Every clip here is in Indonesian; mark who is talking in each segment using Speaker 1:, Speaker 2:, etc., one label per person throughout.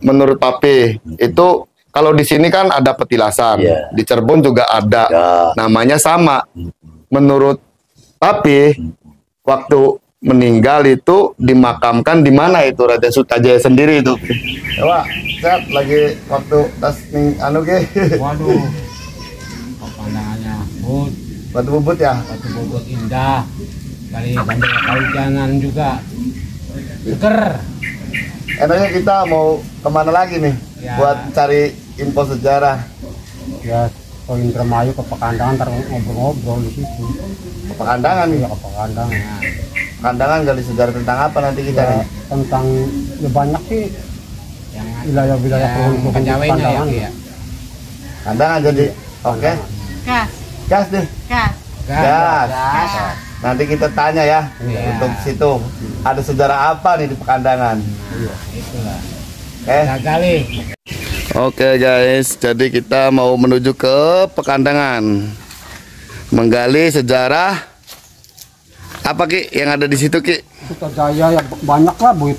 Speaker 1: menurut Papi itu kalau di sini kan ada petilasan, di Cirebon juga ada, namanya sama. Menurut Papi, waktu meninggal itu dimakamkan di mana itu Raden Sutajaya sendiri itu? Wah, saya lagi waktu tas anu ge.
Speaker 2: Waduh, pemandangannya
Speaker 1: Batu Bubut ya?
Speaker 2: Batu Bubut indah. Dari Bandara Kaujangan juga seger.
Speaker 1: Enaknya kita mau kemana lagi nih buat cari info sejarah?
Speaker 2: Ya, ke Indramayu, ke Pekandangan, ntar ngobrol-ngobrol di situ.
Speaker 1: Ke Pekandangan nih?
Speaker 2: Ya, ke Pekandangan.
Speaker 1: Pekandangan gali sejarah tentang apa nanti kita nih?
Speaker 2: Tentang ya banyak sih wilayah-wilayah Pekandangan ya.
Speaker 1: Pekandangan jadi oke. Gas deh. Gas. Nanti kita tanya ya untuk situ ada sejarah apa nih di Pekandangan.
Speaker 2: Iya, itulah.
Speaker 1: Kali. Oke guys, jadi kita mau menuju ke Pekandangan, menggali sejarah apa Ki yang ada di situ Ki?
Speaker 2: Sutajaya ya banyak lah Bu.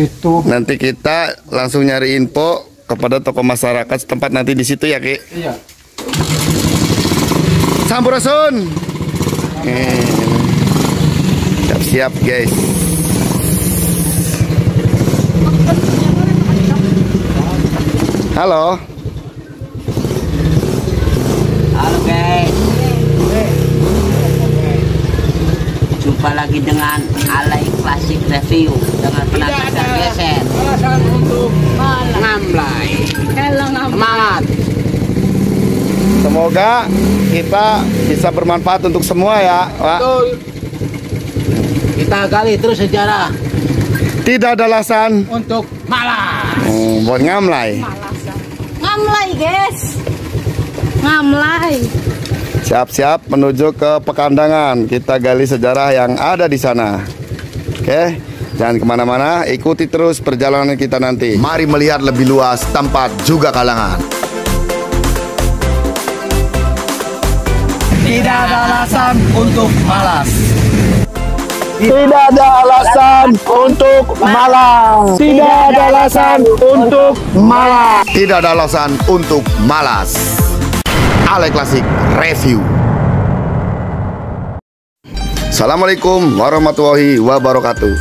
Speaker 2: Itu.
Speaker 1: Nanti kita langsung nyari info kepada tokoh masyarakat setempat nanti di situ ya Ki.
Speaker 2: Iya.
Speaker 1: Sampurasun. Siap-siap guys. Halo.
Speaker 3: Halo guys. Jumpa lagi dengan Alay Classic Review dengan penangkasan geser.
Speaker 2: Alasan untuk
Speaker 3: Ngamlay. Semangat.
Speaker 1: Semoga kita bisa bermanfaat untuk semua ya, Pak.
Speaker 2: Betul. Kita gali terus sejarah.
Speaker 1: Tidak ada alasan
Speaker 2: Untuk malas.
Speaker 1: buat ngamlay.
Speaker 4: Ngamlay guys, ngamlay.
Speaker 1: Siap-siap menuju ke Pekandangan. Kita gali sejarah yang ada di sana. Oke, jangan kemana-mana. Ikuti terus perjalanan kita nanti. Mari melihat lebih luas tempat juga kalangan.
Speaker 2: Tidak ada alasan untuk malas.
Speaker 1: Tidak ada alasan untuk malas. Tidak ada alasan untuk malas. Tidak ada alasan untuk malas. Alay Classic Review. Assalamualaikum warahmatullahi wabarakatuh.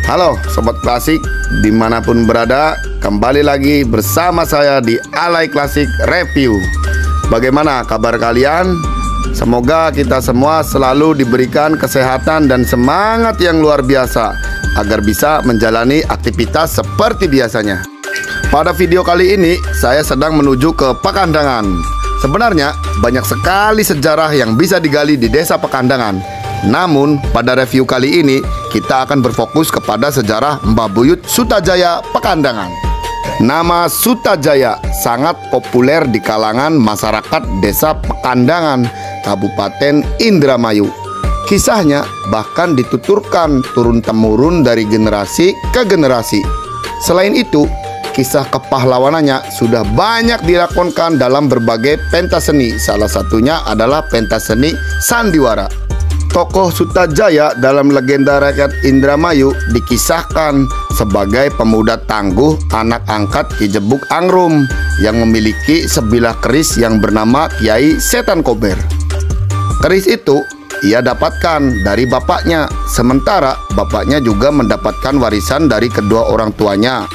Speaker 1: Halo Sobat Klasik dimanapun berada, kembali lagi bersama saya di Alay Classic Review. Bagaimana kabar kalian? Semoga kita semua selalu diberikan kesehatan dan semangat yang luar biasa agar bisa menjalani aktivitas seperti biasanya. Pada video kali ini saya sedang menuju ke Pekandangan. Sebenarnya banyak sekali sejarah yang bisa digali di desa Pekandangan. Namun pada review kali ini kita akan berfokus kepada sejarah Mbah Buyut Sutajaya Pekandangan. Nama Sutajaya sangat populer di kalangan masyarakat desa Pekandangan, Kabupaten Indramayu. Kisahnya bahkan dituturkan turun-temurun dari generasi ke generasi. Selain itu, kisah kepahlawanannya sudah banyak dilakonkan dalam berbagai pentas seni. Salah satunya adalah pentas seni sandiwara. Tokoh Sutajaya dalam legenda rakyat Indramayu dikisahkan sebagai pemuda tangguh, anak angkat Ki Jebuk Angrum yang memiliki sebilah keris yang bernama Kiai Setan Kober. Keris itu ia dapatkan dari bapaknya, sementara bapaknya juga mendapatkan warisan dari kedua orang tuanya.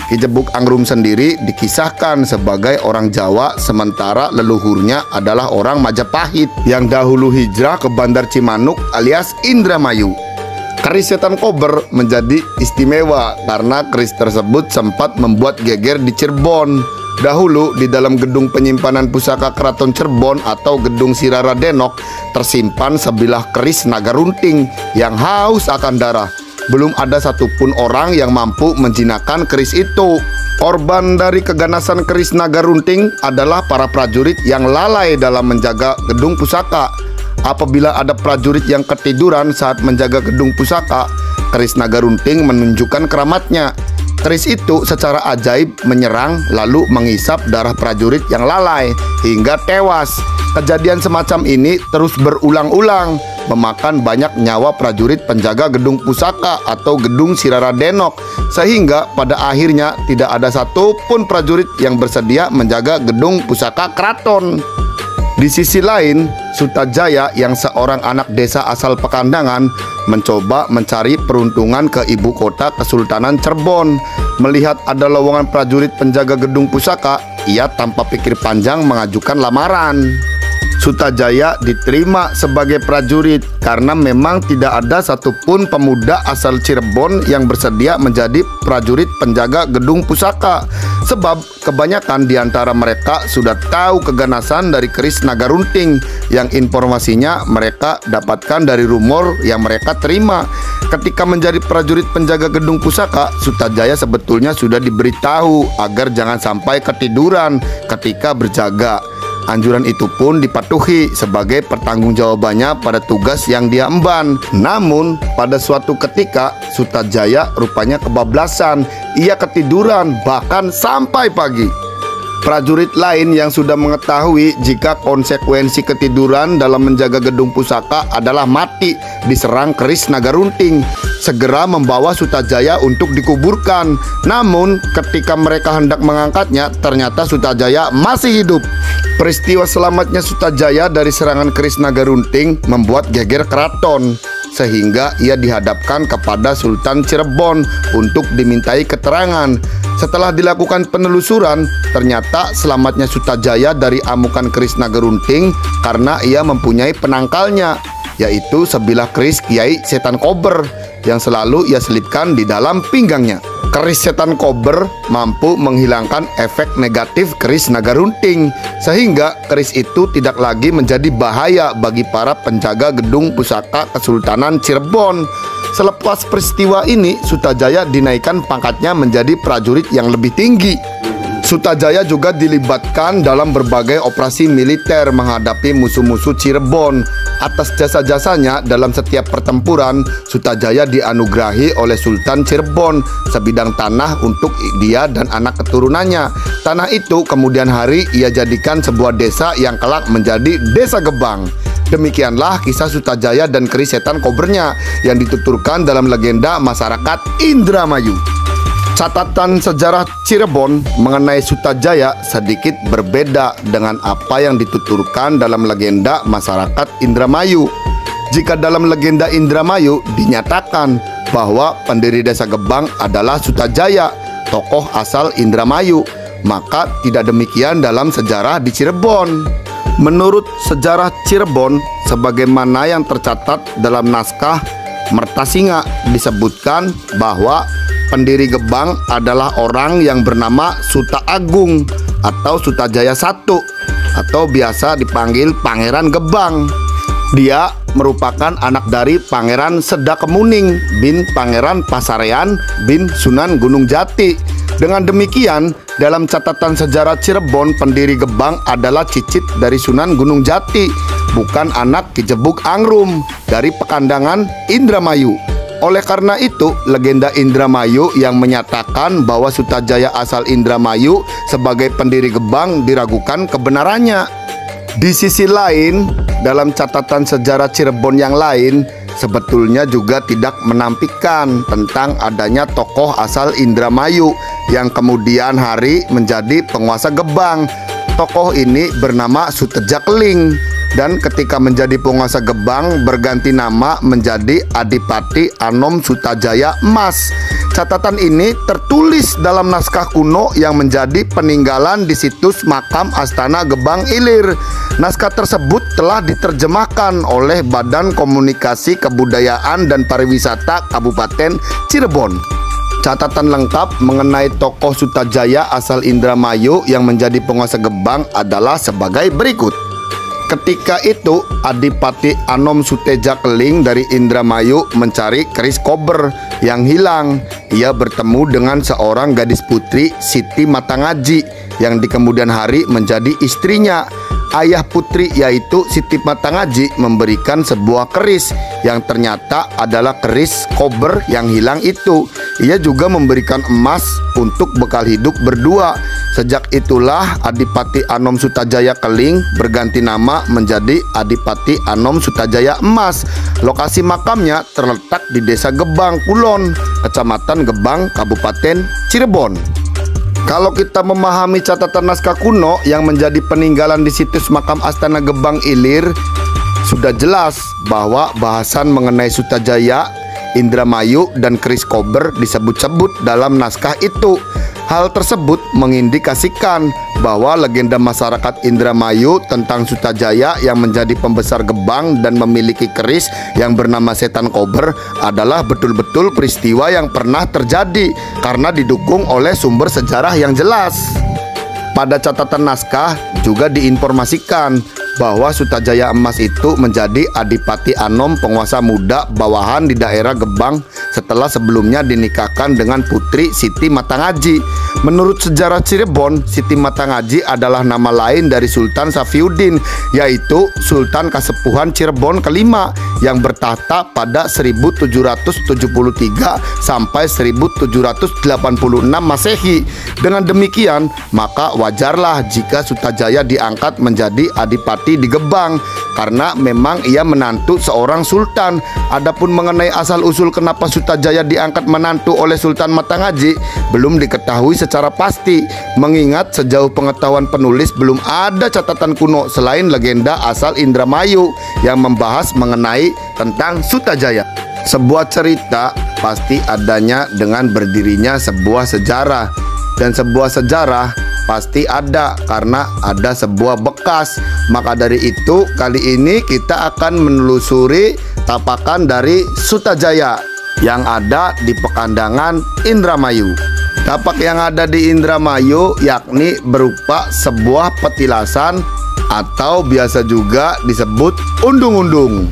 Speaker 1: Ki Jebuk Angrum sendiri dikisahkan sebagai orang Jawa, sementara leluhurnya adalah orang Majapahit yang dahulu hijrah ke Bandar Cimanuk alias Indramayu. Keris Setan Kober menjadi istimewa karena keris tersebut sempat membuat geger di Cirebon. Dahulu di dalam gedung penyimpanan pusaka Keraton Cirebon atau gedung Sirara Denok tersimpan sebilah keris naga runting yang haus akan darah. Belum ada satupun orang yang mampu menjinakkan keris itu. Korban dari keganasan keris naga runting adalah para prajurit yang lalai dalam menjaga gedung pusaka. Apabila ada prajurit yang ketiduran saat menjaga gedung pusaka, keris naga runting menunjukkan keramatnya. Keris itu secara ajaib menyerang lalu menghisap darah prajurit yang lalai hingga tewas. Kejadian semacam ini terus berulang-ulang memakan banyak nyawa prajurit penjaga gedung pusaka atau gedung Siraradenok, sehingga pada akhirnya tidak ada satupun prajurit yang bersedia menjaga gedung pusaka keraton. Di sisi lain, Sutajaya yang seorang anak desa asal Pekandangan mencoba mencari peruntungan ke ibu kota Kesultanan Cirebon. Melihat ada lowongan prajurit penjaga gedung pusaka, ia tanpa pikir panjang mengajukan lamaran. Sutajaya diterima sebagai prajurit karena memang tidak ada satupun pemuda asal Cirebon yang bersedia menjadi prajurit penjaga gedung pusaka. Sebab kebanyakan di antara mereka sudah tahu keganasan dari keris naga runting yang informasinya mereka dapatkan dari rumor yang mereka terima. Ketika menjadi prajurit penjaga gedung pusaka, Sutajaya sebetulnya sudah diberitahu agar jangan sampai ketiduran ketika berjaga. Anjuran itu pun dipatuhi sebagai pertanggungjawabannya pada tugas yang dia emban. Namun pada suatu ketika Sutajaya rupanya kebablasan. Ia ketiduran bahkan sampai pagi. Prajurit lain yang sudah mengetahui jika konsekuensi ketiduran dalam menjaga gedung pusaka adalah mati diserang keris naga runting, segera membawa Sutajaya untuk dikuburkan. Namun ketika mereka hendak mengangkatnya, ternyata Sutajaya masih hidup. Peristiwa selamatnya Sutajaya dari serangan keris naga runting membuat geger keraton, sehingga ia dihadapkan kepada Sultan Cirebon untuk dimintai keterangan. Setelah dilakukan penelusuran, ternyata selamatnya Sutajaya dari amukan keris naga runting karena ia mempunyai penangkalnya, yaitu sebilah keris Kiai Setan Kober yang selalu ia selipkan di dalam pinggangnya. Keris Setan Kober mampu menghilangkan efek negatif keris naga runting, sehingga keris itu tidak lagi menjadi bahaya bagi para penjaga gedung pusaka Kesultanan Cirebon. Selepas peristiwa ini, Sutajaya dinaikkan pangkatnya menjadi prajurit yang lebih tinggi. Sutajaya juga dilibatkan dalam berbagai operasi militer menghadapi musuh-musuh Cirebon. Atas jasa-jasanya dalam setiap pertempuran, Sutajaya dianugerahi oleh Sultan Cirebon sebidang tanah untuk dia dan anak keturunannya. Tanah itu kemudian hari ia jadikan sebuah desa yang kelak menjadi Desa Gebang. Demikianlah kisah Sutajaya dan keris setan kobernya yang dituturkan dalam legenda masyarakat Indramayu. Catatan sejarah Cirebon mengenai Sutajaya sedikit berbeda dengan apa yang dituturkan dalam legenda masyarakat Indramayu. Jika dalam legenda Indramayu dinyatakan bahwa pendiri Desa Gebang adalah Sutajaya, tokoh asal Indramayu, maka tidak demikian dalam sejarah di Cirebon. Menurut sejarah Cirebon, sebagaimana yang tercatat dalam naskah Mertasinga, disebutkan bahwa pendiri Gebang adalah orang yang bernama Suta Agung atau Sutajaya I, atau biasa dipanggil Pangeran Gebang. Dia merupakan anak dari Pangeran Sedakemuning bin Pangeran Pasarean bin Sunan Gunung Jati. Dengan demikian, dalam catatan sejarah Cirebon, pendiri Gebang adalah cicit dari Sunan Gunung Jati, bukan anak Ki Jebuk Angrum dari Pekandangan Indramayu. Oleh karena itu, legenda Indramayu yang menyatakan bahwa Sutajaya asal Indramayu sebagai pendiri Gebang diragukan kebenarannya. Di sisi lain, dalam catatan sejarah Cirebon yang lain, sebetulnya juga tidak menampilkan tentang adanya tokoh asal Indramayu yang kemudian hari menjadi penguasa Gebang. Tokoh ini bernama Suteja Keling, dan ketika menjadi penguasa Gebang berganti nama menjadi Adipati Anom Sutajaya Mas. Catatan ini tertulis dalam naskah kuno yang menjadi peninggalan di situs makam Astana Gebang Ilir. Naskah tersebut telah diterjemahkan oleh Badan Komunikasi Kebudayaan dan Pariwisata Kabupaten Cirebon. Catatan lengkap mengenai tokoh Sutajaya asal Indramayu yang menjadi penguasa Gebang adalah sebagai berikut. Ketika itu, Adipati Anom Suteja Keling dari Indramayu mencari keris kober yang hilang. Ia bertemu dengan seorang gadis putri, Siti Matangaji, yang di kemudian hari menjadi istrinya. Ayah putri yaitu Siti Matangaji memberikan sebuah keris yang ternyata adalah keris kober yang hilang itu. Ia juga memberikan emas untuk bekal hidup berdua. Sejak itulah Adipati Anom Sutajaya Keling berganti nama menjadi Adipati Anom Sutajaya Emas. Lokasi makamnya terletak di Desa Gebang Kulon, Kecamatan Gebang, Kabupaten Cirebon. Kalau kita memahami catatan naskah kuno yang menjadi peninggalan di situs makam Astana Gebang Ilir, sudah jelas bahwa bahasan mengenai Sutajaya, Indramayu, dan keris kober disebut-sebut dalam naskah itu. Hal tersebut mengindikasikan bahwa legenda masyarakat Indramayu tentang Sutajaya yang menjadi pembesar Gebang dan memiliki keris yang bernama Setan Kober adalah betul-betul peristiwa yang pernah terjadi karena didukung oleh sumber sejarah yang jelas. Pada catatan naskah juga diinformasikan bahwa Sutajaya Emas itu menjadi Adipati Anom, penguasa muda bawahan di daerah Gebang setelah sebelumnya dinikahkan dengan putri Siti Matangaji. Menurut sejarah Cirebon, Siti Matangaji adalah nama lain dari Sultan Safiuddin, yaitu Sultan Kasepuhan Cirebon kelima yang bertahta pada 1773 sampai 1786 Masehi. Dengan demikian, maka wajarlah jika Sutajaya diangkat menjadi adipati di Gebang karena memang ia menantu seorang sultan. Adapun mengenai asal-usul kenapa Sutajaya diangkat menantu oleh Sultan Matangaji belum diketahui secara pasti, mengingat sejauh pengetahuan penulis belum ada catatan kuno selain legenda asal Indramayu yang membahas mengenai tentang Sutajaya. Sebuah cerita pasti adanya dengan berdirinya sebuah sejarah, dan sebuah sejarah pasti ada karena ada sebuah bekas. Maka dari itu kali ini kita akan menelusuri tapakan dari Sutajaya yang ada di Pekandangan Indramayu. Tapak yang ada di Indramayu yakni berupa sebuah petilasan atau biasa juga disebut undung-undung.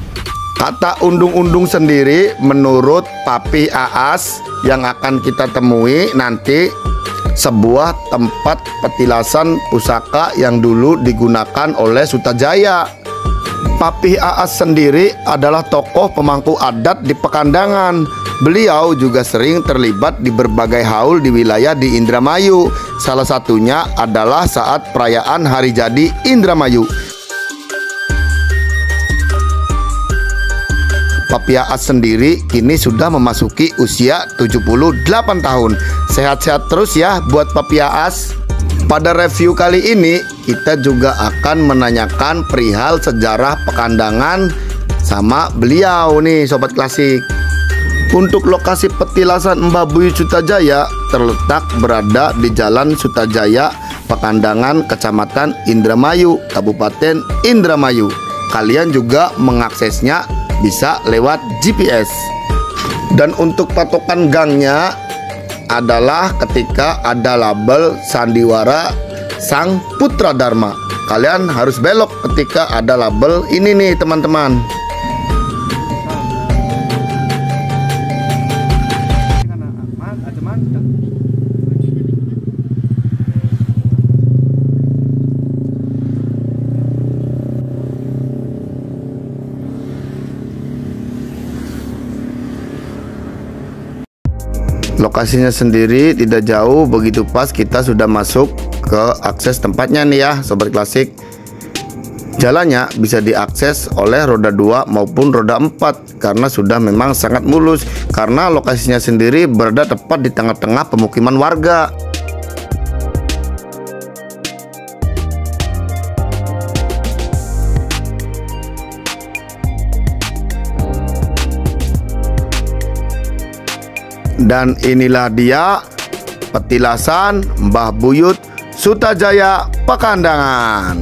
Speaker 1: Kata undung-undung sendiri menurut Papi Aas yang akan kita temui nanti sebuah tempat petilasan pusaka yang dulu digunakan oleh Sutajaya. Papi Aas sendiri adalah tokoh pemangku adat di Pekandangan. Beliau juga sering terlibat di berbagai haul di wilayah di Indramayu. Salah satunya adalah saat perayaan Hari Jadi Indramayu. Papi Aas sendiri kini sudah memasuki usia 78 tahun. Sehat-sehat terus ya buat Papi Aas. Pada review kali ini kita juga akan menanyakan perihal sejarah Pekandangan sama beliau nih Sobat Klasik. Untuk lokasi petilasan Mbah Buyut Sutajaya terletak berada di Jalan Sutajaya, Pekandangan, Kecamatan Indramayu, Kabupaten Indramayu. Kalian juga mengaksesnya bisa lewat GPS. Dan untuk patokan gangnya adalah ketika ada label Sandiwara Sang Putra Dharma. Kalian harus belok ketika ada label ini nih teman-teman. Lokasinya sendiri tidak jauh, begitu pas kita sudah masuk ke akses tempatnya nih ya Sobat Klasik. Jalannya bisa diakses oleh roda 2 maupun roda 4 karena sudah memang sangat mulus, karena lokasinya sendiri berada tepat di tengah-tengah pemukiman warga. Dan inilah dia petilasan Mbah Buyut Sutajaya Pekandangan.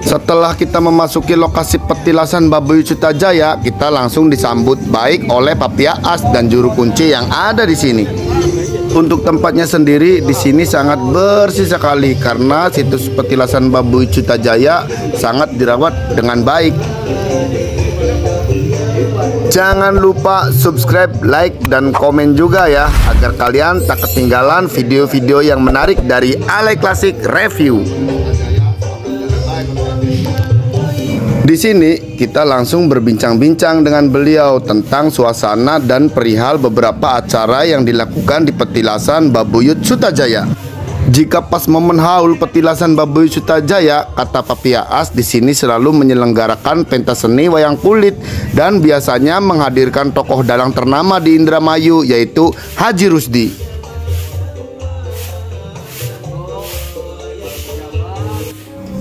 Speaker 1: Setelah kita memasuki lokasi petilasan Babuy Sutajaya, kita langsung disambut baik oleh Papia As dan juru kunci yang ada di sini. Untuk tempatnya sendiri di sini sangat bersih sekali karena situs petilasan Babuy Sutajaya sangat dirawat dengan baik. Jangan lupa subscribe, like, dan komen juga ya, agar kalian tak ketinggalan video-video yang menarik dari Alay Classic Review. Di sini kita langsung berbincang-bincang dengan beliau tentang suasana dan perihal beberapa acara yang dilakukan di petilasan Babuy Sutajaya. Jika pas momen haul petilasan Babuy Sutajaya, kata Papia As, di sini selalu menyelenggarakan pentas seni wayang kulit dan biasanya menghadirkan tokoh dalang ternama di Indramayu, yaitu Haji Rusdi.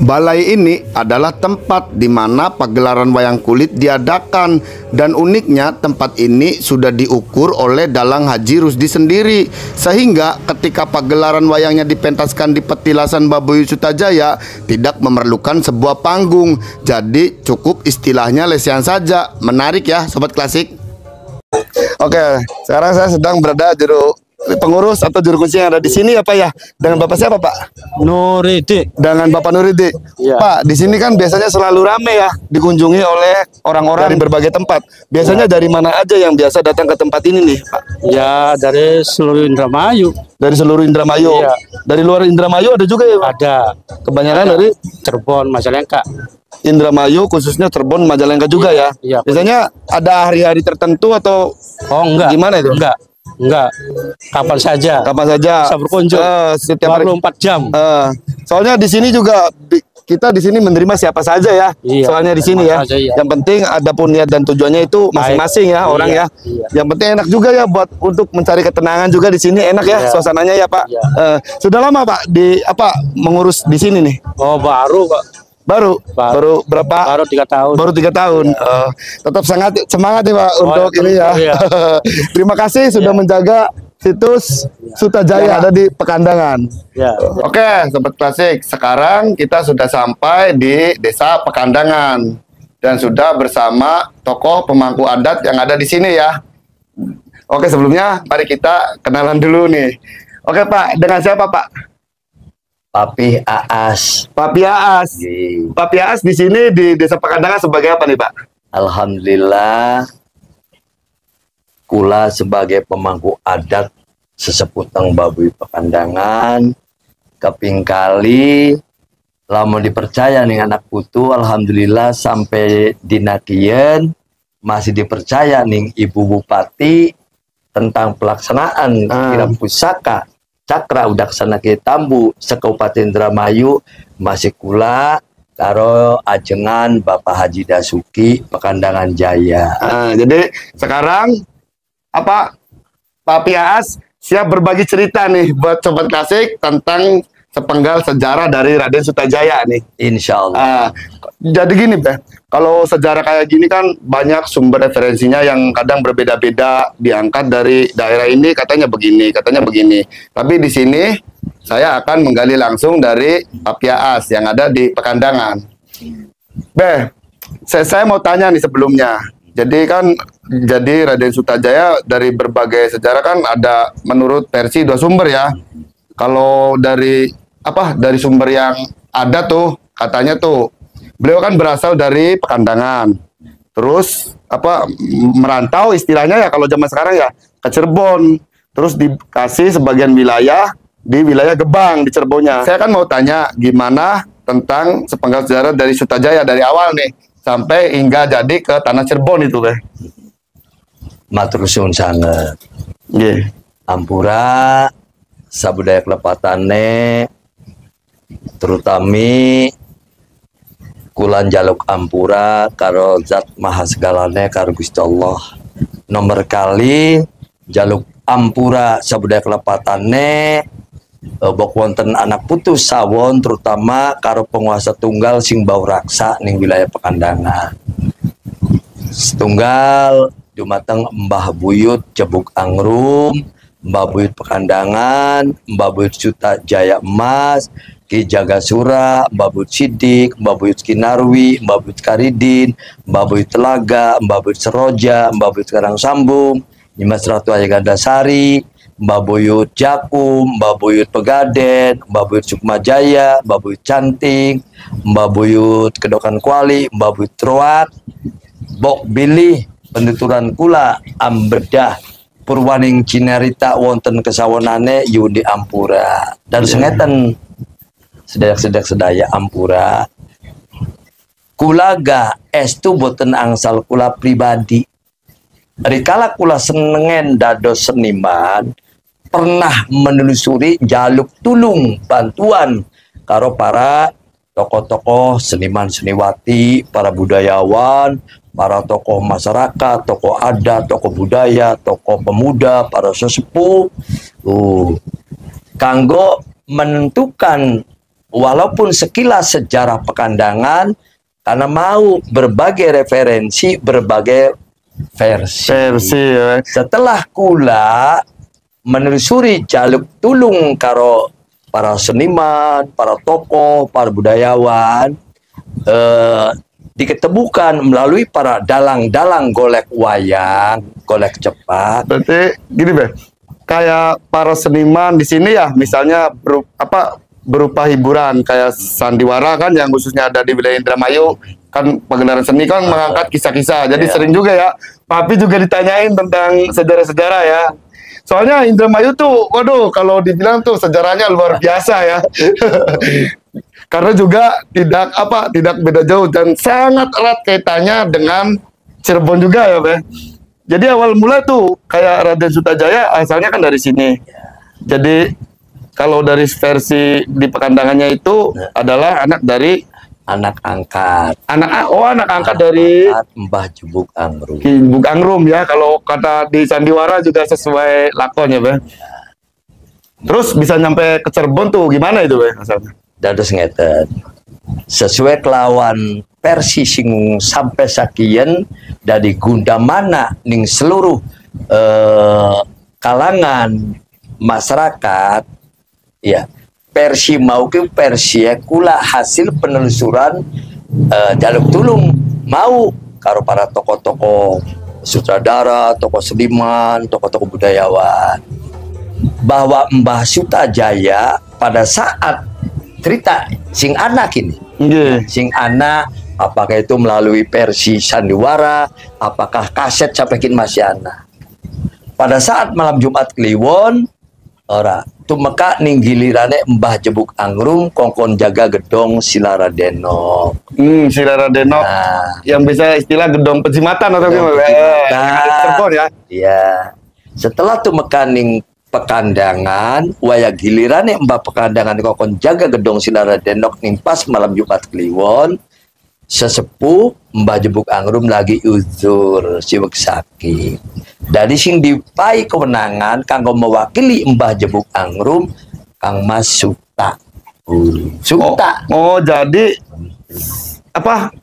Speaker 1: Balai ini adalah tempat di mana pagelaran wayang kulit diadakan, dan uniknya tempat ini sudah diukur oleh dalang Haji Rusdi sendiri, sehingga ketika pagelaran wayangnya dipentaskan di petilasan Babuy Sutajaya tidak memerlukan sebuah panggung, jadi cukup istilahnya lesehan saja. Menarik ya Sobat Klasik. Oke, sekarang saya sedang berada pengurus atau juru kunci yang ada di sini ya Pak ya. Dengan Bapak siapa Pak?
Speaker 2: Nuridi.
Speaker 1: Dengan Bapak Nuridi.
Speaker 2: Ya.
Speaker 1: Pak, di sini kan biasanya selalu rame ya, dikunjungi oleh orang-orang dari berbagai tempat. Biasanya dari mana aja yang biasa datang ke tempat ini nih Pak?
Speaker 2: Ya, dari seluruh Indramayu.
Speaker 1: Dari seluruh Indramayu.
Speaker 2: Iya.
Speaker 1: Dari luar Indramayu ada juga ya Pak?
Speaker 2: Ada.
Speaker 1: Kebanyakan dari
Speaker 2: Cirebon, Majalengka.
Speaker 1: Indramayu, khususnya Cirebon, Majalengka juga ya.
Speaker 2: Iya.
Speaker 1: Biasanya ada hari-hari tertentu atau
Speaker 2: Oh enggak.
Speaker 1: gimana itu?
Speaker 2: Enggak. Kapan saja.
Speaker 1: Kapan saja
Speaker 2: Bisa berkunjung.
Speaker 1: Setiap hari.
Speaker 2: 24 jam.
Speaker 1: Soalnya di sini juga kita di sini menerima siapa saja ya.
Speaker 2: Iya.
Speaker 1: Soalnya di sini ya.
Speaker 2: Saja, iya.
Speaker 1: Yang penting ada pun niat dan tujuannya itu masing-masing ya orang
Speaker 2: Iya,
Speaker 1: ya.
Speaker 2: iya.
Speaker 1: Yang penting enak juga ya buat untuk mencari ketenangan juga di sini, enak ya
Speaker 2: Iya.
Speaker 1: suasananya ya Pak.
Speaker 2: Iya.
Speaker 1: Sudah lama Pak mengurus di sini nih?
Speaker 2: Oh, baru kok.
Speaker 1: Baru berapa?
Speaker 2: Baru 3 tahun.
Speaker 1: Baru 3 tahun. Tetap sangat semangat ya Pak untuk ini ya.
Speaker 2: iya.
Speaker 1: Terima kasih sudah menjaga situs Sutajaya yang ada di Pekandangan.
Speaker 2: Ya.
Speaker 1: Oke, Sobat Klasik, sekarang kita sudah sampai di Desa Pekandangan dan sudah bersama tokoh pemangku adat yang ada di sini ya. Oke, sebelumnya mari kita kenalan dulu nih. Oke Pak, dengan siapa Pak?
Speaker 5: Papi Aas.
Speaker 1: Papi Aas. Papi Aas di sini di Desa Pekandangan sebagai apa nih Pak?
Speaker 5: Alhamdulillah, kula sebagai pemangku adat seseputang Babuy Pekandangan, keping kali lamun dipercaya nih anak putu, alhamdulillah sampai dinakien masih dipercaya nih Ibu Bupati tentang pelaksanaan kirap pusaka Cakra Udaksana Tambu Sekabupaten Indramayu masih kula karo ajengan Bapak Haji Dasuki Pekandangan Jaya.
Speaker 1: Jadi sekarang apa Pak Pias siap berbagi cerita nih buat Sobat Klasik tentang sepenggal sejarah dari Raden Sutajaya nih.
Speaker 5: Insya Allah.
Speaker 1: Jadi gini kalau sejarah kayak gini kan banyak sumber referensinya yang kadang berbeda-beda, diangkat dari daerah ini katanya begini, katanya begini. Tapi di sini saya akan menggali langsung dari Pak Pias yang ada di Pekandangan. Saya mau tanya nih sebelumnya. Jadi Raden Sutajaya dari berbagai sejarah kan ada menurut versi 2 sumber ya. Kalau dari sumber yang ada tuh katanya tuh beliau kan berasal dari Pekandangan. Terus merantau istilahnya ya kalau zaman sekarang ya ke Cirebon. Terus dikasih sebagian wilayah di wilayah Gebang di Cirebonnya. Saya kan mau tanya gimana tentang sepenggal sejarah dari Sutajaya dari awal nih sampai hingga jadi ke tanah Cirebon itu
Speaker 5: Matur suwun sanget.
Speaker 1: Nggih.
Speaker 5: Ampura sabudaya kelepatane terutami kulan jaluk ampura karo zat maha segalane karo Gusti Allah. Nomor kali jaluk ampura sabudaya kelepatane bok wonten anak putus sawon terutama karo penguasa tunggal sing bau raksa ning wilayah Pekandangan. Setunggal dumateng Mbah Buyut Cebuk Angrum, Mbah Buyut Pekandangan, Mbah Buyut Sutajaya Emas, Ki Jagasura, Mbah Buyut Sidik, Mbah Buyut Kinarwi, Mbah Buyut Karidin, Mbah Buyut Telaga, Mbah Buyut Seroja, Mbah Buyut Karangsambung, Nyimas Ratu Ayagandasari, Mbah Buyut Jakum, Mbah Buyut Pegaden, Mbah Buyut Sukmajaya, Mbah Buyut Canting, Mbah Buyut Kedokan Kuali, Mbah Buyut Troat, Bok Bilih, penuturan kula Ambedah, Purwaning Cinarita wonten kesawonane Yudi Ampura. Dan sengeten sedaya Ampura. Kulaga estu boten angsal kula pribadi. Rikala kula senengen dados seniman, pernah menelusuri jaluk tulung bantuan karo para tokoh-tokoh seniman seniwati, para budayawan, para tokoh masyarakat, tokoh adat, tokoh budaya, tokoh pemuda, para sesepuh. Kanggo menentukan walaupun sekilas sejarah Pekandangan, karena mau berbagai referensi, berbagai versi ya. Setelah kula menelusuri jaluk tulung karo para seniman, para tokoh, para budayawan, diketemukan melalui para dalang-dalang golek wayang, golek cepat.
Speaker 1: Berarti gini Beh, kayak para seniman di sini ya, misalnya berupa hiburan kayak sandiwara kan, yang khususnya ada di wilayah Indramayu kan, pagelaran seni kan mengangkat kisah-kisah. Jadi sering juga ya, Papi juga ditanyain tentang sejarah-sejarah ya. Soalnya Indramayu tuh, waduh, kalau dibilang tuh sejarahnya luar biasa ya. Karena juga tidak beda jauh dan sangat erat kaitannya dengan Cirebon juga ya, Beh. Jadi awal mula tuh kayak Raden Sutajaya asalnya kan dari sini. Jadi kalau dari versi di Pekandangannya itu adalah anak angkat dari
Speaker 5: Mbah Jubuk Angrum.
Speaker 1: Ki Jubuk Angrum ya, kalau kata di sandiwara juga sesuai lakonnya, Beh. Terus bisa nyampe ke Cirebon tuh gimana itu, Beh, asalnya?
Speaker 5: Dados ngeten. Sesuai kelawan versi sing sampai sakien dari gundamana ning seluruh kalangan masyarakat ya, versi mau ke versi kula hasil penelusuran jaluk tulung mau karo para tokoh-tokoh sutradara, tokoh seniman, tokoh-tokoh budayawan, bahwa Mbah Sutajaya pada saat cerita sing anak ini, sing anak, apakah itu melalui versi sandiwara, apakah kaset sampai kini masih anak. Pada saat malam Jumat Kliwon, tumeka ning gilirane Mbah Jebuk Angrum kongkon jaga gedong Silaradenok.
Speaker 1: Silaradenok.
Speaker 5: Nah,
Speaker 1: yang bisa istilah gedong pejimatan atau gimana? Cirebon ya.
Speaker 5: Iya. Setelah tumeka ning Pekandangan, waya gilirane Mbah Pekandangan kongkon jaga gedong Silaradenok ning pas malam Jumat Kliwon, sesepuh Mbah Jebuk Angrum lagi uzur siwek sakit. Dari sing dipai kewenangan kanggo mewakili Mbah Jebuk Angrum Kang Mas Suta. Suta.
Speaker 1: Oh, jadi apa?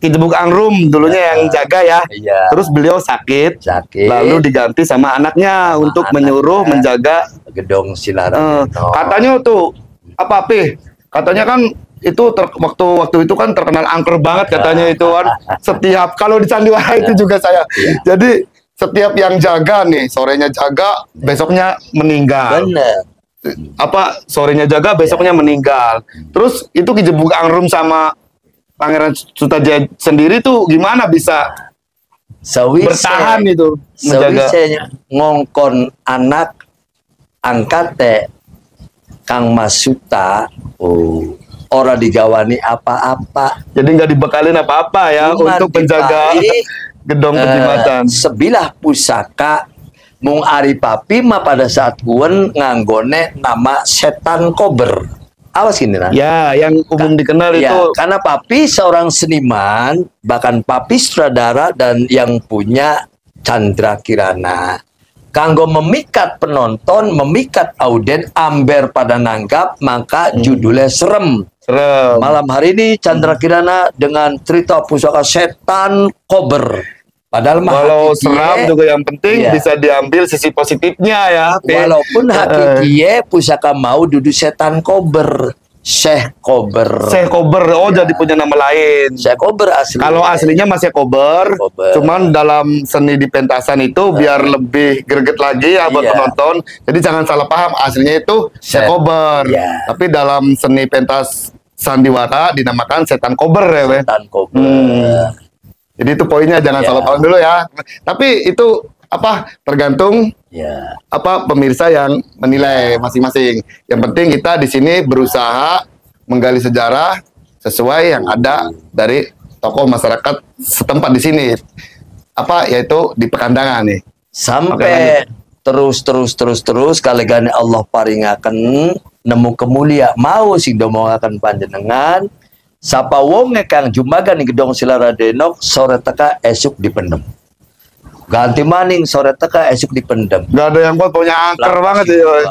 Speaker 1: Ki Jebuk Angrum dulunya yang jaga ya.
Speaker 5: Iya.
Speaker 1: Terus beliau sakit. Lalu diganti sama anaknya untuk menyuruh menjaga
Speaker 5: gedong Silaradenok.
Speaker 1: Katanya tuh apa, Pi? Katanya kan itu waktu itu kan terkenal angker banget katanya itu kan. Setiap kalau di sandiwara itu juga saya. Jadi setiap yang jaga nih, sorenya jaga, besoknya meninggal.
Speaker 5: Bener.
Speaker 1: Sorenya jaga, besoknya meninggal. Terus itu Ki Jebuk Angrum sama Pangeran Sutajaya sendiri tuh gimana bisa bertahan itu menjaga?
Speaker 5: Ngongkon anak angkate Kang Mas Suta, ora digawani apa-apa.
Speaker 1: Jadi nggak dibekalin apa-apa ya untuk menjaga gedong pejimatan.
Speaker 5: Sebilah pusaka mung Ari Papi mah pada saat guen nganggone nama setan kober. Awas gini nah.
Speaker 1: Ya, yang umum dikenal
Speaker 5: ya,
Speaker 1: itu.
Speaker 5: Karena Papi seorang seniman, bahkan Papi sutradara dan yang punya Chandra Kirana. Kanggo memikat penonton, memikat auden, amber pada nanggap, maka judulnya serem. Malam hari ini Chandra Kirana dengan cerita pusaka setan kober. Padahal
Speaker 1: kalau seram juga yang penting bisa diambil sisi positifnya ya.
Speaker 5: Walaupun hakikiye pusaka mau duduk setan kober. Syekh Kober.
Speaker 1: Syekh Kober. Oh, jadi punya nama lain.
Speaker 5: Syekh Kober asli.
Speaker 1: Kalau aslinya masih Kober,
Speaker 5: Kober.
Speaker 1: cuman dalam seni di pentasan itu biar lebih greget lagi ya buat
Speaker 5: Iya.
Speaker 1: penonton. Jadi jangan salah paham, aslinya itu Syekh
Speaker 5: Syekh.
Speaker 1: Kober.
Speaker 5: Iya.
Speaker 1: Tapi dalam seni pentas sandiwara dinamakan setan Kober ya, Be.
Speaker 5: Setan Kober.
Speaker 1: Jadi itu poinnya, jangan
Speaker 5: Iya.
Speaker 1: salah paham dulu ya. Tapi itu apa tergantung
Speaker 5: Ya.
Speaker 1: apa pemirsa yang menilai masing-masing. Yang penting kita di sini berusaha menggali sejarah sesuai yang ada dari tokoh masyarakat setempat di sini. Apa yaitu di Pekandangan nih.
Speaker 5: Sampai terus kali gani Allah paringaken nemu kemulia mau sing domongaken panjenengan sapa wonge kang jumagan di gedong Silaradenok sore teka esuk dipendem. Ganti maning sore teka esuk dipendem.
Speaker 1: Gak ada yang buat punya angker banget ya.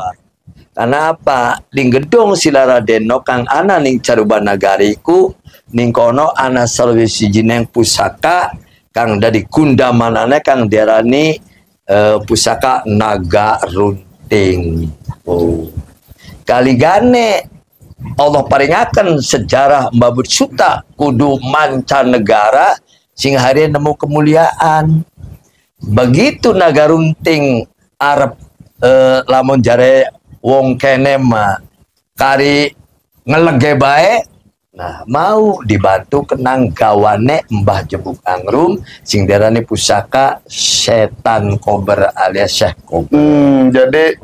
Speaker 5: Karena apa? Di gedong Silaradenok kang ana ning Caruban Nagariku ning kono ana Sulawesi jineng pusaka kang dari kundamanane kang diarani pusaka naga runting. Oh. Kaligane Allah paringaken sejarah Mbabut Suta kudu mancanegara sing hari nemu kemuliaan. Begitu naga runting Arab lamun jare wong kene mah kari ngelege bae. Nah, mau dibantu kenang gawane Mbah Jebuk Angrum sing diarani pusaka setan Kober alias Syekh Kober.
Speaker 1: Jadi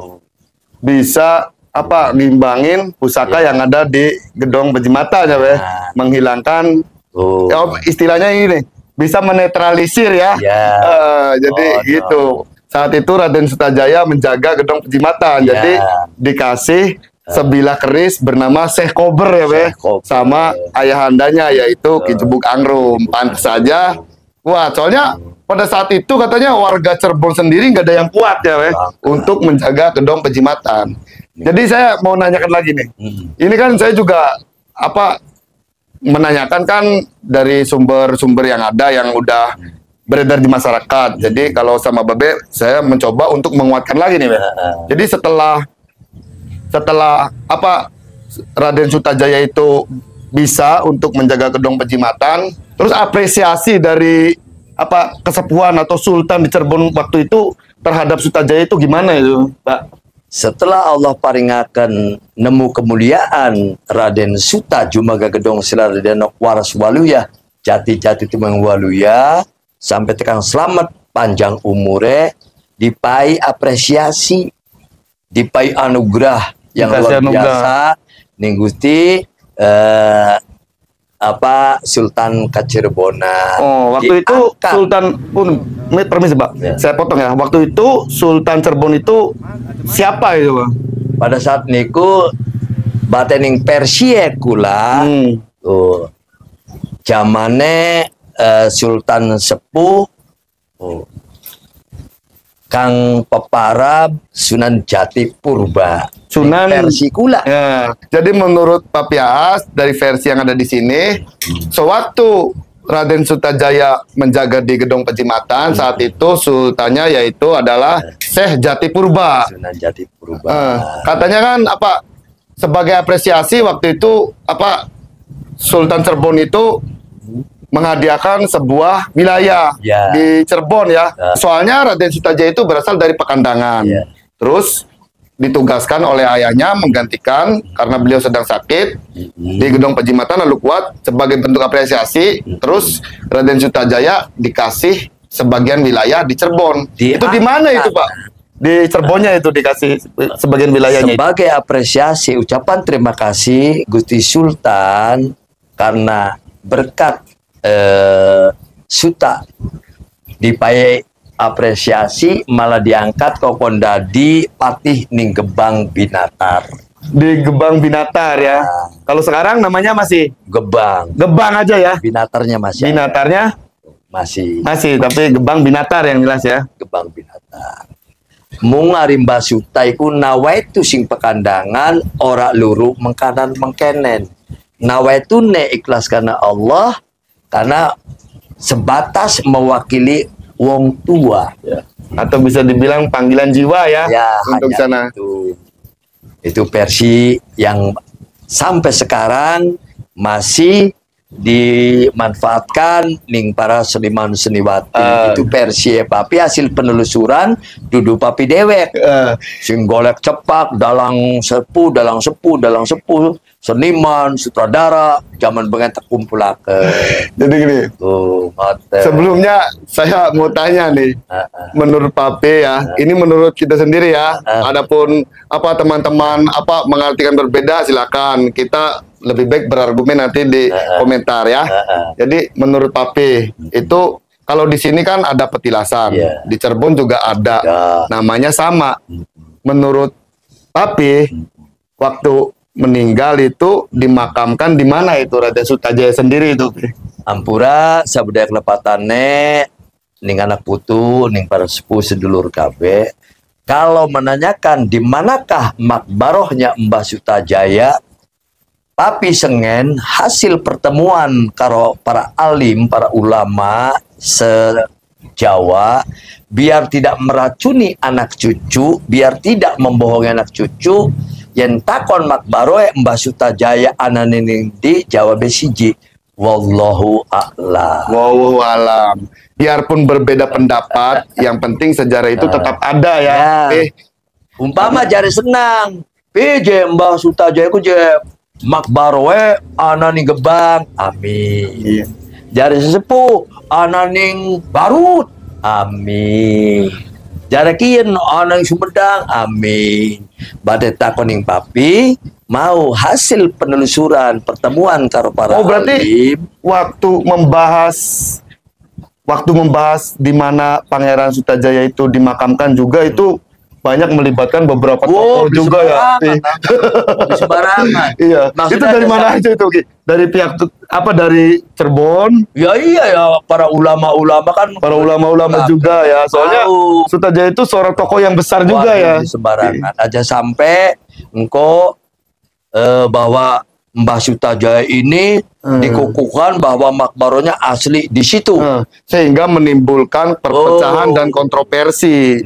Speaker 1: bisa apa ngimbangin pusaka yang ada di gedong Bejimata ya, Be.
Speaker 5: Nah.
Speaker 1: Menghilangkan
Speaker 5: Oh.
Speaker 1: ya, istilahnya ini bisa menetralisir ya.
Speaker 5: Ya.
Speaker 1: Jadi
Speaker 5: Oh,
Speaker 1: gitu. Saat itu Raden Sutajaya menjaga gedong Pejimatan.
Speaker 5: Ya.
Speaker 1: Jadi dikasih sebilah keris bernama Syekh Kober ya, Be.
Speaker 5: Syekh Kober.
Speaker 1: Sama ayahandanya yaitu Ki Jebuk Angrum. Pantes saja. Wah, soalnya pada saat itu katanya warga Cirebon sendiri nggak ada yang kuat ya, Be, untuk menjaga gedong Pejimatan. Jadi saya mau nanyakan lagi nih. Ini kan saya juga apa menanyakan kan dari sumber-sumber yang ada yang udah beredar di masyarakat. Jadi kalau sama Babe saya mencoba untuk menguatkan lagi nih, Be. Jadi setelah apa Raden Sutajaya itu bisa untuk menjaga gedong Pejimatan, terus apresiasi dari apa kesepuhan atau sultan di Cirebon waktu itu terhadap Sutajaya itu gimana itu, Pak?
Speaker 5: Setelah Allah paringaken nemu kemuliaan Raden Suta jumaga gedong Silaradenok waras waluya jati-jati tumeng waluya sampai tekan selamat panjang umure dipai apresiasi dipai anugerah yang
Speaker 1: Dikasih
Speaker 5: luar
Speaker 1: anugerah.
Speaker 5: biasa ning Gusti apa Sultan Kacirebona.
Speaker 1: Oh, waktu itu
Speaker 5: Diangkat.
Speaker 1: Sultan pun permisi, Pak.
Speaker 5: Ya.
Speaker 1: Saya potong ya. Waktu itu Sultan Cirebon itu siapa itu, Pak?
Speaker 5: Pada saat niku batening Persia kula tuh zamane Sultan Sepuh Kang Peparab Sunan Jati Purba
Speaker 1: Sunan
Speaker 5: versi kula.
Speaker 1: Ya. Jadi menurut Pak Pias dari versi yang ada di sini, sewaktu Raden Sutajaya menjaga di gedong Pejimatan, saat itu sultannya yaitu adalah Syekh Jati Purba.
Speaker 5: Sunan Jati Purba.
Speaker 1: Katanya kan apa sebagai apresiasi waktu itu apa Sultan Cirebon itu menghadiahkan sebuah wilayah
Speaker 5: Ya.
Speaker 1: di Cirebon ya.
Speaker 5: Ya.
Speaker 1: Soalnya Raden Sutajaya itu berasal dari Pekandangan.
Speaker 5: Ya.
Speaker 1: Terus ditugaskan oleh ayahnya menggantikan karena beliau sedang sakit di gedong Pejimatan lalu kuat sebagai bentuk apresiasi. Terus Raden Sutajaya dikasih sebagian wilayah di Cirebon. Itu di mana itu, Pak? Di Cirebonnya itu dikasih sebagian wilayahnya.
Speaker 5: Sebagai apresiasi ucapan terima kasih Gusti Sultan karena berkat Suta dipaye apresiasi malah diangkat kok kondadi patih ning Gebang Binatar.
Speaker 1: Di Gebang Binatar ya. Kalau sekarang namanya masih
Speaker 5: Gebang.
Speaker 1: Gebang aja ya.
Speaker 5: Binatarnya masih ada.
Speaker 1: Binatarnya
Speaker 5: masih
Speaker 1: tapi Gebang Binatar yang jelas ya.
Speaker 5: Gebang Binatar. Mung arimba Suta iku nawaitu sing Pekandangan ora luru mengkanan mengkenen. Nawaitu ne ikhlas karena Allah karena sebatas mewakili wong tua ya.
Speaker 1: Atau bisa dibilang panggilan jiwa ya,
Speaker 5: Ya,
Speaker 1: untuk
Speaker 5: hanya
Speaker 1: sana.
Speaker 5: itu versi yang sampai sekarang masih dimanfaatkan ning para seniman seniwati. Itu versi papi hasil penelusuran dudu papi dewek sing golek cepak dalang sepuh seniman sutradara zaman bengen terkumpulakeun.
Speaker 1: Jadi gini, sebelumnya saya mau tanya nih, menurut papi ya, ini menurut kita sendiri ya. Adapun apa teman-teman apa mengartikan berbeda silakan, kita lebih baik berargumen nanti di komentar ya. Jadi menurut papi itu kalau di sini kan ada petilasan, di Cirebon juga ada, namanya sama. Menurut papi waktu meninggal itu dimakamkan di mana itu Raden Sutajaya sendiri itu?
Speaker 5: Ampura sabudaya kelepatane ning anak putu ning para sepuh sedulur KB. Kalau menanyakan di manakah makbarohnya Mbah Sutajaya, papi sengen hasil pertemuan karo para alim, para ulama se-Jawa, biar tidak meracuni anak cucu, biar tidak membohongi anak cucu, yen takon makbaroe Mbah Sutajaya ananing di Jawa Besiji. Wallahu a'lam.
Speaker 1: Wallahu a'lam. Biarpun berbeda pendapat, yang penting sejarah itu tetap ada ya.
Speaker 5: Umpama jari senang, PJ Mbah Sutajaya ku je makbaroe ananing Gebang, amin. Jari sesepuh ananing Barut, amin. Jari kien ananing Sumedang, amin. Bade takoning papi mau hasil penelusuran pertemuan karo para
Speaker 1: berarti
Speaker 5: alim. Waktu membahas di mana Pangeran Sutajaya itu dimakamkan juga itu banyak melibatkan beberapa tokoh juga ya. Sembarangan.
Speaker 1: Iya. Itu dari mana aja itu, Ki? Dari pihak apa, dari Cirebon?
Speaker 5: Ya iya ya, para ulama-ulama kan.
Speaker 1: Para ulama-ulama juga ya. Soalnya Sutajaya itu seorang tokoh yang besar juga ya.
Speaker 5: Sembarangan aja sampai engkau bahwa Mbah Sutajaya ini dikukuhkan bahwa makbaronya asli di situ,
Speaker 1: sehingga menimbulkan perpecahan dan kontroversi.